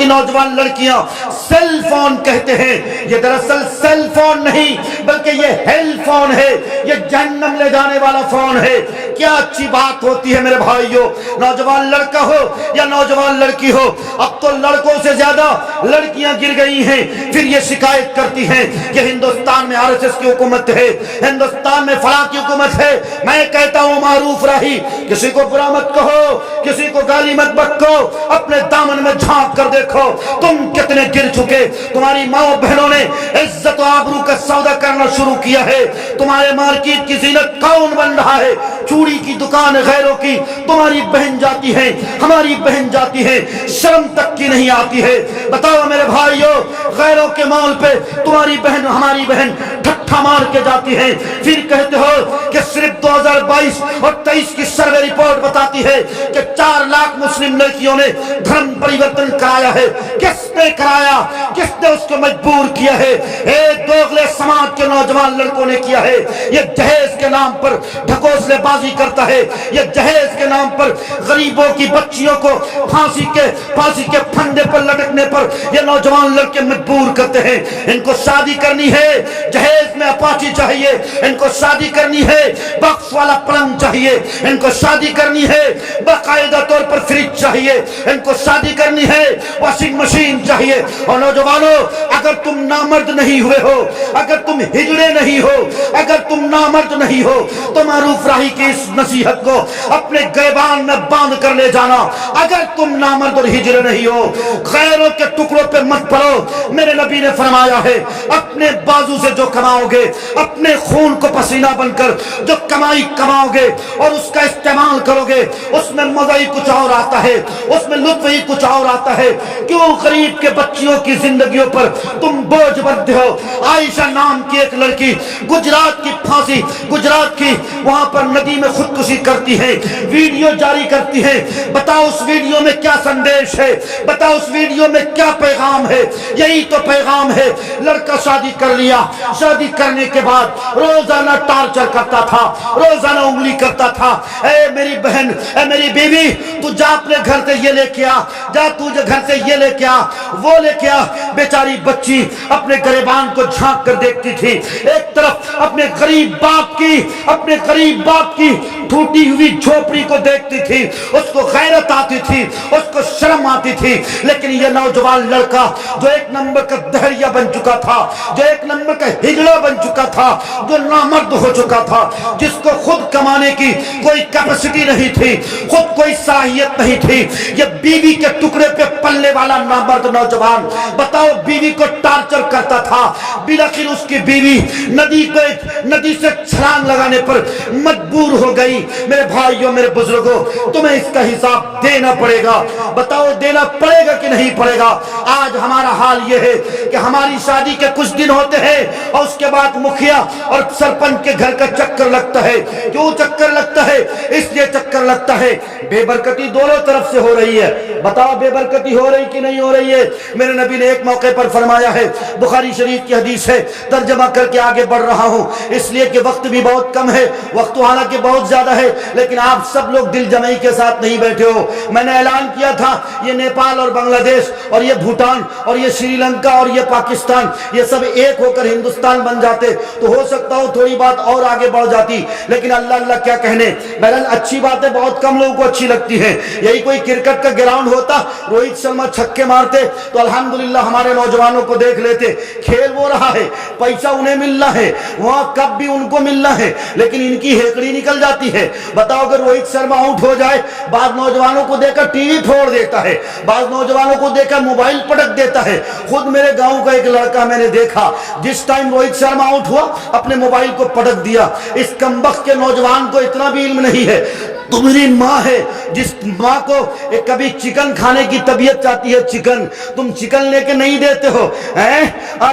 کی نوجوان لڑکیاں سیل فون کہتے ہیں، یہ دراصل سیل فون نہیں بلکہ یہ ہیل فون ہے، یہ جہنم لے جانے والا فون ہے۔ کیا اچھی بات ہوتی ہے میرے بھائیوں، نوجوان لڑکا ہو یا نوجوان لڑکی ہو، اب تو لڑکوں سے زیادہ لڑکیاں گر گئی ہیں، پھر یہ شکایت کرتی ہیں کہ ہندوستان میں RSS کی حکومت ہے، ہندوستان میں فلاں کی حکومت ہے۔ میں کہتا ہوں معروف راہی، کسی کو برا مت کہو، کسی کو گالی مت بکو، اپنے دامن میں جھانک کر دیکھو تم کتنے گر چکے۔ تمہاری ماں و بہنوں نے عزت و آبرو کا سودا کرنا شروع کیا ہے، تمہارے مارکیٹ کی زینت کون بن رہا ہے؟ چوڑی کی دکان غیروں کی تمہاری بہن جاتی ہے، ہماری بہن جاتی ہے، شرم تک کی نہیں آتی ہے۔ بتاؤ میرے بھائیوں، غیروں کے مال پہ تمہاری بہن ہماری بہن ٹھٹھا مار کے جاتی ہے، پھر کہتے ہو کہ صرف 2022 اور 23 کی سروے رپورٹ بتاتی ہے کہ 4 لاکھ مسلم لڑکیوں نے دھرم پریورتن کرایا ہے۔ کس نے کرایا؟ کس نے اس کو مجبور کیا ہے؟ ایک دوغلے سماج کے نوجوان لڑکوں نے کیا ہے۔ یہ جہیز کے نام پر ڈھکوسلے بازی کرتا ہے، یہ جہیز کے نام پر غریبوں کی بچیوں کو پھانسی کے پھندے پر لٹکنے پر یہ نوجوان لڑکے مجبور کرتے ہیں۔ ان کو شادی کرنی ہے، جہیز میں اپاچی چاہیے، ان کو شادی کرنی ہے، بکس والا پلنگ چاہیے، ان کو شادی کرنی ہے، باقاعدہ طور پر فریج چاہیے، ان کو شادی کرنی ہے، واشنگ مشین چاہیے۔ اور نوجوانوں، اگر تم نامرد نہیں ہوئے ہو، اگر تم ہجڑے نہیں ہو، اگر تم نامرد نہیں ہو تو معروف راہی کی اس نصیحت کو اپنے گریبان میں باندھ کر لے جانا۔ اگر تم نامرد اور ہجڑے نہیں ہو، غیروں کے ٹکڑوں پہ مت پڑو۔ میرے نبی نے فرمایا ہے، اپنے بازو سے جو کماؤ گے، اپنے خون کو پسینہ بن کر جو کمائی کماؤ گے اور اس کا استعمال کرو گے، اس میں مزہ ہی کچھ اور آتا ہے، اس میں لطف ہی کچھ اور آتا ہے۔ کیوں غریب کے بچیوں کی زندگیوں پر تم بوجھ بنتے ہو؟ عائشہ نام کی ایک لڑکی گجرات کی پھانسی، گجرات کی وہاں پر ندی میں خودکشی کرتی ہے، ویڈیو جاری کرتی ہے۔ بتاؤ اس ویڈیو میں کیا سندیش ہے؟ بتاؤ اس ویڈیو میں کیا پیغام ہے؟ یہی تو پیغام ہے۔ لڑکا شادی کر لیا، شادی کرنے کے بعد روزانہ ٹارچر کرتا تھا، روزانہ انگلی کرتا تھا۔ اے میری بہن، اے میری بیوی، تو جا اپنے گھر سے یہ لے کے آ، جا تجھے گھر سے یہ لے کے آ، وہ لے کے آ۔ بیچاری بچی اپنے گریبان کو جھانک کر دیکھتی تھی، ایک طرف اپنے غریب باپ کی ٹوٹی ہوئی جھوپڑی کو دیکھتی تھی، اس کو غیرت آتی تھی، اس کو شرم آتی تھی۔ لیکن یہ نوجوان لڑکا جو ایک نمبر کا دہریہ بن چکا تھا، جو ایک نمبر کا ہجڑا بن چکا تھا، جو نامرد ہو چکا تھا، جس کو خود کمانے کی کوئی کیپیسٹی نہیں تھی، خود کوئی صلاحیت نہیں تھی، یہ بیوی کے ٹکڑے پہ پلنے والا نامرد نوجوان، بتاؤ بیوی کو ٹارچر کرتا تھا۔ بلاخر اس کی بیوی ندی سے چھلانگ لگانے پر مجبور ہو گئی۔ میرے بھائیوں، میرے بزرگوں، تمہیں اس کا حساب دینا پڑے گا۔ بتاؤ دینا پڑے گا کہ نہیں پڑے گا؟ آج ہمارا حال یہ ہے کہ ہماری شادی کے کچھ دن ہوتے ہیں اور اس کے بعد مکھیا اور سرپنچ کے گھر کا چکر لگتا ہے۔ کیوں چکر لگتا ہے؟ اس لیے چکر لگتا ہے بے برکتی دونوں طرف سے ہو رہی ہے۔ بتاؤ بے برکتی ہو رہی کہ نہیں ہو رہی ہے؟ میرے نبی نے ایک موقع پر فرمایا ہے، بخاری شریف کی حدیث ہے، ترجمہ کر کے آگے بڑھ رہا ہوں اس لیے کہ وقت بھی بہت کم ہے، وقت حالانکہ بہت زیادہ ہے، لیکن آپ سب لوگ دل جمعی کے ساتھ نہیں بیٹھے ہو۔ میں نے اعلان کیا تھا یہ نیپال اور بنگلہ دیش اور یہ بھوٹان اور یہ سری لنکا اور یہ پاکستان، یہ سب ایک ہو کر ہندوستان بن جاتے تو ہو سکتا ہو تھوڑی بات اور آگے بڑھ جاتی، لیکن اللہ کیا کہنے۔ بہرحال اچھی باتیں بہت کم لوگوں کو اچھی لگتی ہیں۔ یہی کوئی کرکٹ کا گراؤنڈ ہوتا، روہت شرما چھکے مارتے تو الحمدللہ ہمارے نوجوانوں کو دیکھ لیتے۔ کھیل وہ رہا ہے، پیسہ انہیں ملنا ہے، وہاں کب بھی ان کو ملنا ہے، لیکن ان کی ہیکڑی نکل جاتی ہے۔ بتاؤ اگر روہت شرما آؤٹ ہو جائے، بعض نوجوانوں کو دیکھ کر ٹی وی پھوڑ دیتا ہے، بعض نوجوانوں کو دیکھ کر موبائل پٹک دیتا ہے۔ خود میرے گاؤں کا ایک لڑکا میں نے دیکھا، جس ٹائم روہت شرما آؤٹ ہوا اپنے موبائل کو پٹک دیا۔ اس کمبخت کے نوجوان کو اتنا بھی علم نہیں ہے۔ تمہاری ماں ہے جس ماں کو کبھی چکن کھانے کی طبیعت چاہتی ہے، چکن تم چکن لے کے نہیں دیتے ہو،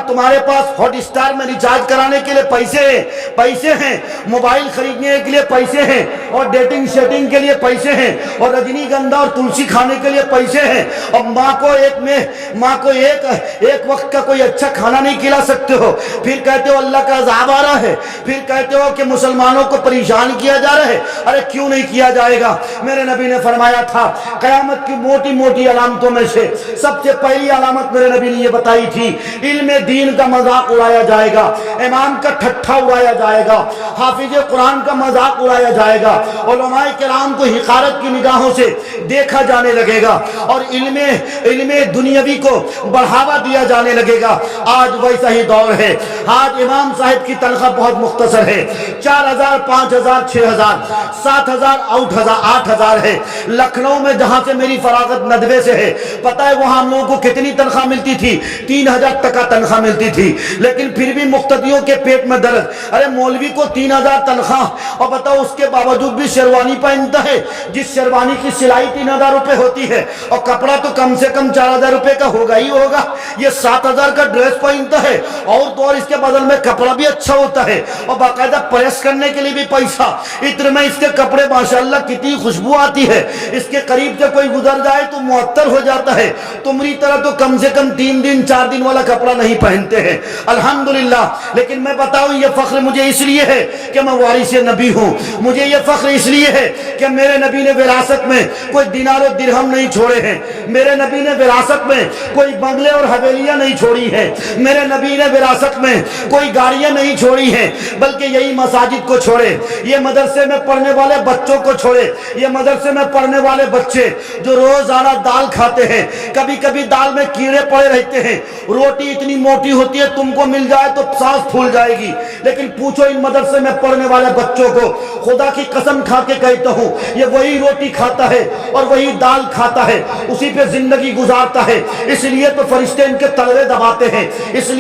تمہارے پاس ہاٹ اسٹار میں ریچارج کرانے کے لیے پیسے ہیں، موبائل خریدنے کے لیے پیسے ہیں، اور ڈیٹنگ شیٹنگ کے لیے پیسے ہیں، اور رجنی گندھا اور تلسی کھانے کے لیے پیسے ہیں، اور ماں کو ایک وقت کا کوئی اچھا کھانا نہیں کھلا سکتے ہو، پھر کہتے ہو اللہ کا عذاب آ رہا ہے، پھر کہتے ہو کہ مسلمانوں کو پریشان کیا جا رہا ہے۔ ارے کیوں نہیں کیا دیا جائے گا۔ میرے نبی نے فرمایا تھا قیامت کی موٹی موٹی علامتوں میں سے سب سے پہلی علامت میرے نبی نے یہ بتائی تھی، علم دین کا مذاق اڑایا جائے گا، امام کا ٹھٹھا اڑایا جائے گا، حافظ قرآن کا مذاق اڑایا جائے گا، علماء کرام کو حقارت کی نگاہوں سے دیکھا جانے لگے گا، اور علم دنیاوی کو بڑھاوا دیا جانے لگے گا۔ آج ویسا ہی دور ہے۔ آج امام صاحب کی تنخواہ بہت مختصر ہے، 4000 5000 6000 7000 8000 ہے۔ لکھنؤ میں جہاں سے میری فراغت ندوے سے ہے، پتہ ہے وہاں ہم لوگوں کو کتنی تنخواہ ملتی تھی؟ 3000 تک تنخواہ ملتی تھی، لیکن پھر بھی مقتدیوں کے پیٹ میں درد۔ ارے مولوی کو 3000 تنخواہ، اور بتاؤ اس کے باوجود بھی شیروانی پہنتا ہے، جس شیروانی کی سلائی 3000 روپے ہوتی ہے، اور کپڑا تو کم سے کم 4000 روپے کا ہوگا ہی ہوگا۔ یہ 7000 کا ڈریس پہنتا ہے، اور تو اور اس کے بدل میں کپڑا بھی اچھا ہوتا ہے، اور باقاعدہ پریس کرنے کے لیے بھی پیسہ۔ اتنے میں اس کے کپڑے ماشاءاللہ کتنی خوشبو آتی ہے، اس کے قریب سے کوئی گزر جائے تو معطر ہو جاتا ہے۔ تمہاری طرح تو کم سے کم 3 دن 4 دن والا کپڑا نہیں پہنتے ہیں، الحمدللہ۔ لیکن میں بتاؤں یہ فخر مجھے اس لیے ہے کہ میں وارث نبی ہوں، مجھے یہ فخر اس لیے ہے کہ میرے نبی نے وراثت میں کوئی دینار و درہم نہیں چھوڑے ہیں، میرے نبی نے وراثت میں کوئی بنگلے اور حویلیاں نہیں چھوڑی ہیں، میرے نبی نے وراثت میں کوئی گاڑیاں نہیں چھوڑی ہیں، بلکہ یہی مساجد کو چھوڑے، یہ مدرسے میں پڑھنے والے بچوں کو چھوڑے، یہ مدرسے میں پڑھنے والے بچے جو روزانہ دال کھاتے ہیں، کبھی کبھی دال میں کیڑے پڑے رہتے ہیں، روٹی اتنی موٹی ہوتی ہے تم کو مل جائے تو سانس پھول جائے گی، لیکن پوچھو ان مدرسے میں پڑھنے والے بچوں کو، خدا کی قسم کھا کے کہتا ہوں یہ وہی روٹی کھاتا ہے اور وہی دال کھاتا ہے، اسی پہ زندگی گزارتا ہے۔ اس لیے تو فرشتے ان کے تلوے دباتے ہیں، اس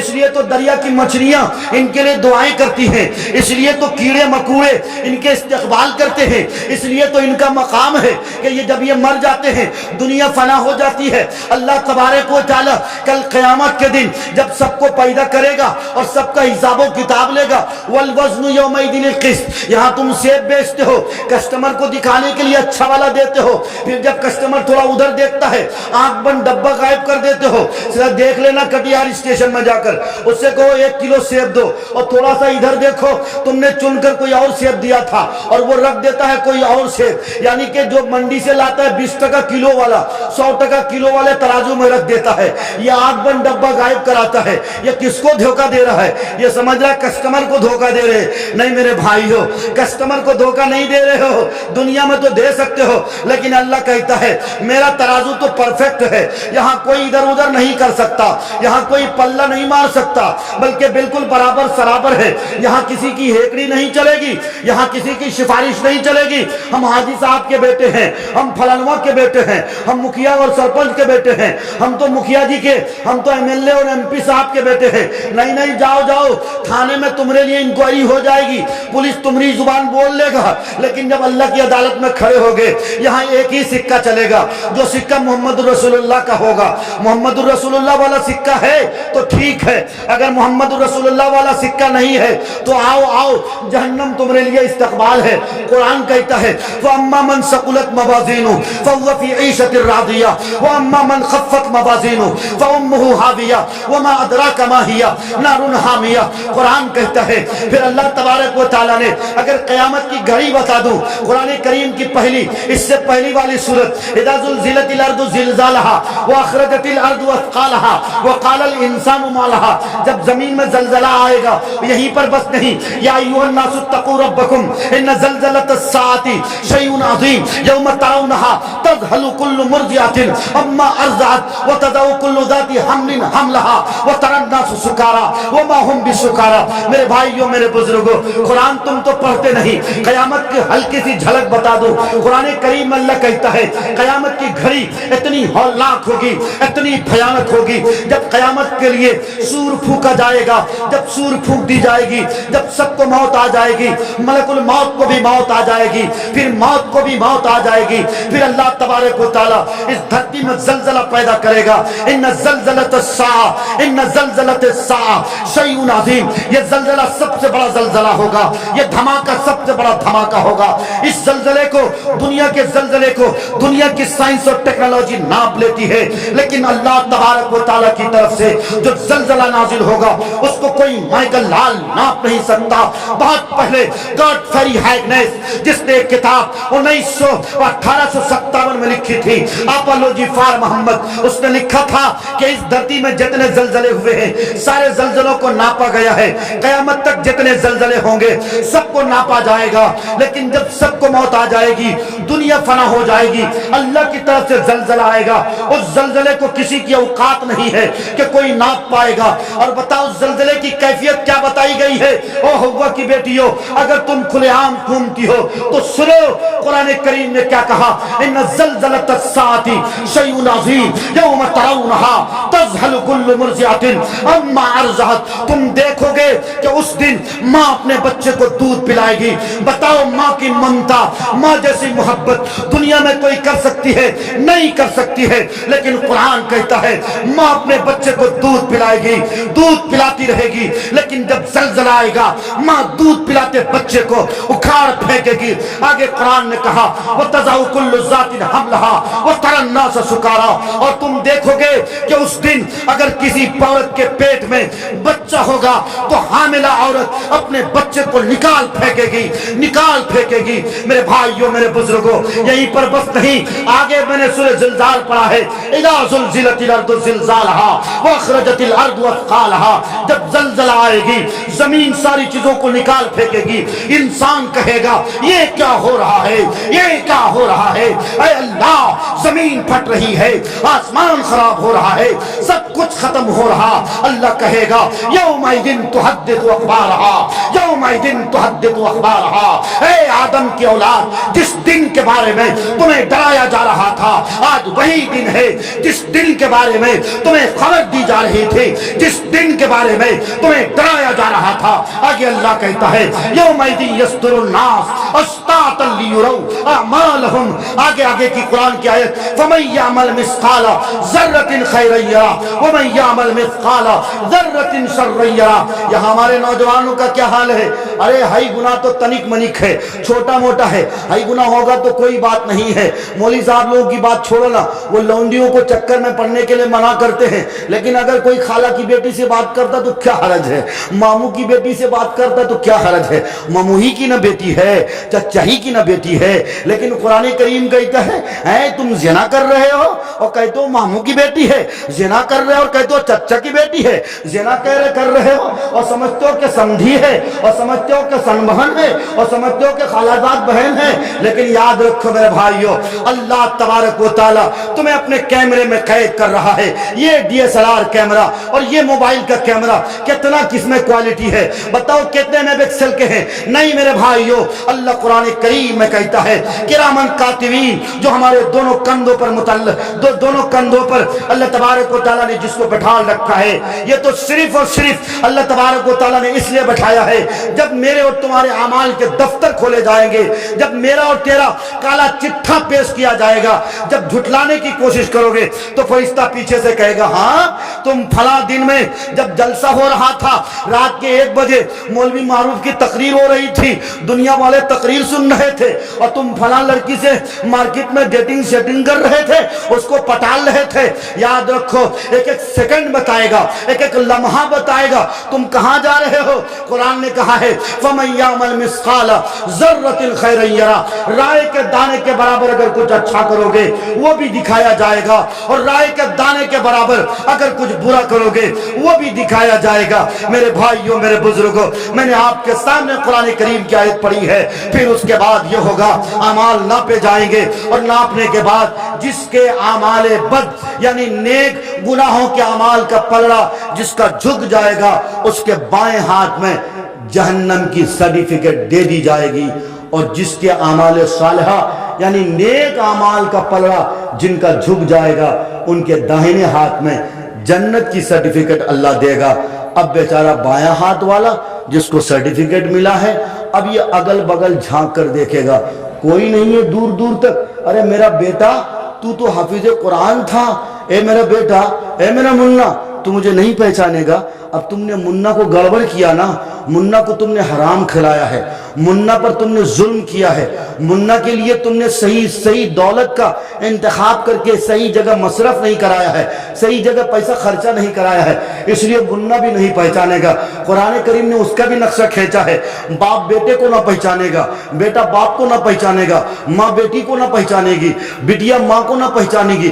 لیے تو دریا کی مچھلیاں ان کے لیے دعائیں کرتی ہیں، اس لیے تو کیڑے مکوڑے ان کے استقبال کرتے ہیں، اس لیے تو ان کا مقام ہے کہ یہ جب یہ مر جاتے ہیں دنیا فنا ہو جاتی ہے، اللہ تبارک و تعالی کل قیامت کے دن جب سب کو پیدا کرے گا اور سب کا حساب و کتاب لے گا، والوزن یومئذ القسط۔ یہاں تم سیب بیچتے ہو، کسٹمر کو دکھانے کے لیے اچھا والا دیتے ہو، پھر جب کسٹمر تھوڑا ادھر دیکھتا ہے آنکھ بند ڈبہ غائب کر دیتے ہو۔ دیکھ لینا کٹیہار اسٹیشن میں جا کر اس سے کہو 1 کلو سیب دو، اور تھوڑا سا ادھر دیکھو تم نے چن کر کوئی اور سیب دیا تھا اور وہ رکھ دیتا ہے کوئی اور سیب، یعنی کہ جو منڈی سے لاتا ہے 20 ٹکا کلو والا 100 ٹکا کلو والے ترازو میں رکھ دیتا ہے، یہ آنکھ بند ڈبہ غائب کراتا ہے۔ یہ کس کو دھوکہ دے رہا ہے؟ یہ سمجھ رہا ہے کسٹمر کو دھوکہ دے رہے۔ نہیں میرے بھائی ہو، کسٹمر کو دھوکہ نہیں دے رہے ہو، دنیا میں تو دے سکتے ہو، لیکن اللہ کہتا ہے میرا ترازو تو پرفیکٹ ہے، یہاں کوئی ادھر ادھر نہیں کر سکتا، یہاں کوئی پلہ نہیں مار سکتا، بلکہ بالکل برابر سرابر ہے، یہاں کسی کی ہیکڑی نہیں چلے گی، یہاں کسی کی سفارش نہیں چلے گی۔ ہم حاجی صاحب کے بیٹے ہیں، ہم فلانوا کے بیٹے ہیں، ہم مکھیا اور سرپنچ کے بیٹے ہیں، ہم تو مکھیا جی کے، ہم تو ایم ایل اے اور ایم پی صاحب کے بیٹے ہیں۔ نہیں جاؤ تھانے میں تمہارے لیے انکوائری ہو جائے گی، پولیس تمہاری زبان بول لے گا، لیکن جب اللہ کی عدالت میں کھڑے ہوگے یہاں ایک ہی سکہ چلے گا، جو سکہ محمد رسول اللہ کا ہوگا۔ محمد رسول اللہ والا سکہ ہے تو ٹھیک ہے، اگر محمد رسول اللہ والا سکہ نہیں ہے تو آؤ جہنم تمہارے لیے استقبال ہے۔ قرآن کہتا ہے فَأَمَّا مَنْ ثَقُلَتْ مَوَازِينُهُ فَهُوَ فِي عِيشَةٍ رَاضِيَةٍ وَأَمَّا مَنْ خَفَّتْ مَوَازِينُهُ فَأُمُّهُ هَاوِيَةٌ وَمَا أَدْرَاكَ مَا هِيَ نَارٌ حَامِيَةٌ۔ قرآن کہتا ہے پھر اللہ تبارک و تعالیٰ نے اگر قیامت کی گھڑی بتا دوں، قرآن کریم کی اس سے پہلی والی سورت اذا زلزلت الارض زلزالها واخرجت الارض اثقالها وقال الانسان ما لها، جب زمین میں زلزلہ آئے گا یہیں پر بس نہیں، یا ایھا الناس اتقوا ربکم ان زلزلۃ الساعۃ شیء عظیم یوم ترونها تذهل كل مرضعۃ عما ارضعت وتضع كل ذات حمل حملها وترى الناس سکارى وما هم بسکارى۔ میرے بھائیوں میرے بزرگوں، قرآن تم تو پڑھتے نہیں، قیامت کی ہلکی سی جھلک بتا دو۔ قرآن کریم اللہ کہتا ہے قیامت کی گھڑی اتنی ہولناک ہوگی، اتنی بھیانک ہوگی، جب قیامت کے لیے سور پھونکا جائے گا، جب سور پھونک دی جائے گی، جب سب کو موت آ جائے گی، ملک الموت کو بھی موت آ جائے گی، پھر موت کو بھی موت آ جائے گی، پھر اللہ تبارک و تعالیٰ اس دھرتی میں زلزلہ پیدا کرے گا. ان زلزلۃ الساعہ ان زلزلۃ الساعہ شیء عظیم. یہ زلزلہ سب سے بڑا زلزلہ ہوگا, یہ دھماکہ سب سے بڑا دھماکہ ہوگا. اس زلزلے کو, دنیا کے زلزلے کو دنیا کی سائنس اور ٹیکنالوجی ناپ لیتی ہے, لیکن اللہ تبارک و تعالیٰ کی طرف سے جو زلزلہ نازل ہوگا اس کو کوئی مائیکل لال ناپ نہیں سکتا. بہت پہلے گاڈ فیری ہیگنس جس نے ایک کتاب 1857 میں لکھی تھی, اپولوجی فار محمد, اس نے لکھا تھا کہ اس دھرتی میں جتنے زلزلے ہوئے ہیں سارے زلزلوں کو ناپا گیا ہے. قیامت تک جتنے زلزلے ہوں گے سب کو ناپا جائے گا, لیکن جب سب کو موت آ جائے گی, دنیا فنا ہو جائے گی, اللہ کی طرف سے زلزلہ آئے گا. اس زلزلے کو کسی کی اوقات نہیں ہے کہ کوئی ناپ پائے گا. اور بتاؤ زلزلے کی کیفیت کیا بتائی گئی ہے؟ او ہوا کی بیٹیوں, اگر تم کھلے عام گھومتی ہو تو سنو قرآن کریم نے کیا کہا. ان زلزلۃ الساعۃ شیء عظیم یوم ترونها تذهل كل مرضعۃ عما ارضعت. تم دیکھو گے کہ اس دن ماں اپنے بچے کو دودھ پلائے گی. بتاؤ ماں کی ممتا, ماں جیسی محبت دنیا میں کوئی کر سکتی ہے؟ نہیں کر سکتی ہے. لیکن قرآن کہتا ہے ماں اپنے بچے کو دودھ پلائے گی, دودھ پلاتی رہے گی, لیکن جب زلزلہ آئے گا ماں دودھ پلاتے بچے کو اکھاڑ پھینکے گی. آگے قرآن نے کہا وَتَضَعُ كُلُّ ذَاتٍ حَمْلَهَا وَتَرَى النَّاسَ سُكَارَىٰ. اور تم دیکھو گے کہ اس دن اگر کسی عورت کے پیٹ میں بچہ ہوگا تو حاملہ عورت اپنے بچے کو نکال پھینکے گی, نکال پھینکے گی. میرے بھائیوں, میرے بزرگوں, یہیں پر بس نہیں, آگے میں نے سورہ زلزال پڑھا ہے. اِذَا زُلْزِلَتِ الْأَرْضُ زِلْزَالَهَا وَأَخْرَجَتِ الْأَرْضُ أَثْقَالَهَا. جب زلزلہ آئے گی زمین ساری چیزوں کو نکال پھینکے گی. انسان کہے گا یہ کیا ہو رہا ہے, یہ کیا ہو رہا ہے؟ اے اللہ, زمین پھٹ رہی ہے, آسمان خراب ہو رہا ہے, سب کچھ ختم ہو رہا. اللہ کہے گا یومئذ تحدث اخبارها یومئذ تحدث اخبارها. اے آدم کی اولاد, جس دن کے بارے میں تمہیں ڈرایا جا رہا تھا آج وہی دن ہے. جس دن کے بارے میں تمہیں خبر دی جا رہی تھی, جس دن کے بارے میں تمہیں ڈرایا جا رہا تھا, آگے اللہ کہتا ہے یومئذ یصدر الناس اشتاتا لیروا اعمالهم. آگے آگے کی قرآن کی آیت فمن یعمل مثقال ذرۃ خیرا یرہ ومن یعمل مثقال ذرۃ شرا یرہ. یہاں ہمارے نوجوانوں کا کیا حال ہے؟ ارے ہائی گناہ تو تنک منک ہے, چھوٹا موٹا ہے, ہائی گناہ ہوگا تو کوئی بات نہیں ہے. مولوی صاحب لوگوں کی بات چھوڑو نا, وہ لونڈیوں کو چکر میں پڑنے کے لیے منع کرتے ہیں, لیکن اگر کوئی خالہ کی بیٹی سے بات کرتا تو کیا حرج ہے, ماموں کی بیٹی سے بات کرتا تو کیا حرج ہے. ماموں ہی کی نہ بیٹی ہے, چچا ہی کی نہ بیٹی ہے, لیکن قرآن کریم کہتا ہے اے تم زنا کر رہے ہو اور کہتے ہو ماموں کی بیٹی ہے, زنا کر رہے ہو اور کہتے ہو چچا کی بیٹی ہے, زنا کر رہے ہو اور سمجھتے ہو کہ سمدھی ہے, اور سمجھتے ہو کہ سن بہن ہے, اور سمجھتے ہو کہ خالہ بہن ہے. لیکن یاد رکھو میرے بھائیو, اللہ تبارک و تعالی تمہیں اپنے کیمرے میں قید کر رہا ہے. یہ D S L R camera اور یہ موبائل کا کیمرہ کتنا کس میں کوالٹی ہے بتاؤ, کتنے میگا پکسل کے ہیں؟ نہیں میرے بھائیو, اللہ قرآن کریم میں کہتا ہے کرامن کاتبین, جو ہمارے دونوں کندھوں پر دونوں کندھوں پر اللہ تبارک و تعالیٰ نے جس کو بٹھا رکھا ہے, یہ تو صرف اور صرف اللہ تبارک و تعالیٰ نے اس لیے بٹھایا ہے جب میرے اور تمہارے اعمال کے دفتر کھولے جائیں گے, جب میرا اور تیرا کالا چٹھا پیش کیا جائے گا, جب جھٹلانے کی کوشش کرو گے تو فرشتہ پیچھے سے کہے گا ہاں تم فلاں دن میں جب جلسہ ہو رہا تھا رات کے 1 بجے مولوی معروف کی تقریر ہو رہی تھی, دنیا والے تقریر سن رہے تھے, اور تم فلاں لڑکی سے مارکیٹ میں ڈیٹنگ سیٹنگ کر رہے تھے, اس کو پٹال رہے تھے. یاد رکھو ایک ایک سیکنڈ بتائے گا, ایک ایک لمحہ بتائے گا تم کہاں جا رہے ہو. قرآن نے کہا ہے فَمَن يَعْمَلْ مِثْقَالَ ذَرَّةٍ خَيْرًا يَرَهُ. رائے کے دانے کے برابر اگر کچھ اچھا کرو گے وہ بھی دکھایا جائے گا, اور رائے کے دانے کے برابر اگر کچھ برا کرو گے وہ بھی دکھایا جائے گا. میرے بھائیوں, میرے بزرگوں, میں نے آپ کے سامنے قرآن کریم کی آیت پڑھی ہے. پھر اس کے بعد یہ ہوگا اعمال ناپے جائیں گے, اور ناپنے کے بعد جس کے اعمال بد یعنی نیک گناہوں کے اعمال کا پلڑا جس کا جھک جائے گا اس کے بائیں ہاتھ میں جہنم کی سرٹیفکیٹ دے دی جائے گی, اور جس کے اعمال صالحہ یعنی نیک اعمال کا پلڑا جن کا جھک جائے گا ان کے داہنے ہاتھ میں جنت کی سرٹیفکیٹ اللہ دے گا. اب بیچارہ بایاں ہاتھ والا جس کو سرٹیفکیٹ ملا ہے, اب یہ اگل بگل جھانک کر دیکھے گا, کوئی نہیں ہے دور دور تک. ارے میرا بیٹا تو حافظ قرآن تھا، اے میرا بیٹا، اے میرا منا، تو مجھے نہیں پہچانے گا۔ اب تم نے منا کو گڑبڑ کیا نا، منا کو تم نے حرام کھلایا ہے، منا پر تم نے ظلم کیا ہے، منا کے لیے تم نے صحیح دولت کا انتخاب کر کے صحیح جگہ مصرف نہیں کرایا ہے، صحیح جگہ پیسہ خرچہ نہیں کرایا ہے، اس لیے منا بھی نہیں پہچانے گا۔ قرآن کریم نے اس کا بھی نقشہ کھینچا ہے، باپ بیٹے کو نہ پہچانے گا، بیٹا باپ کو نہ پہچانے گا، ماں بیٹی کو نہ پہچانے گی، بٹیا ماں کو نہ پہچانے گی۔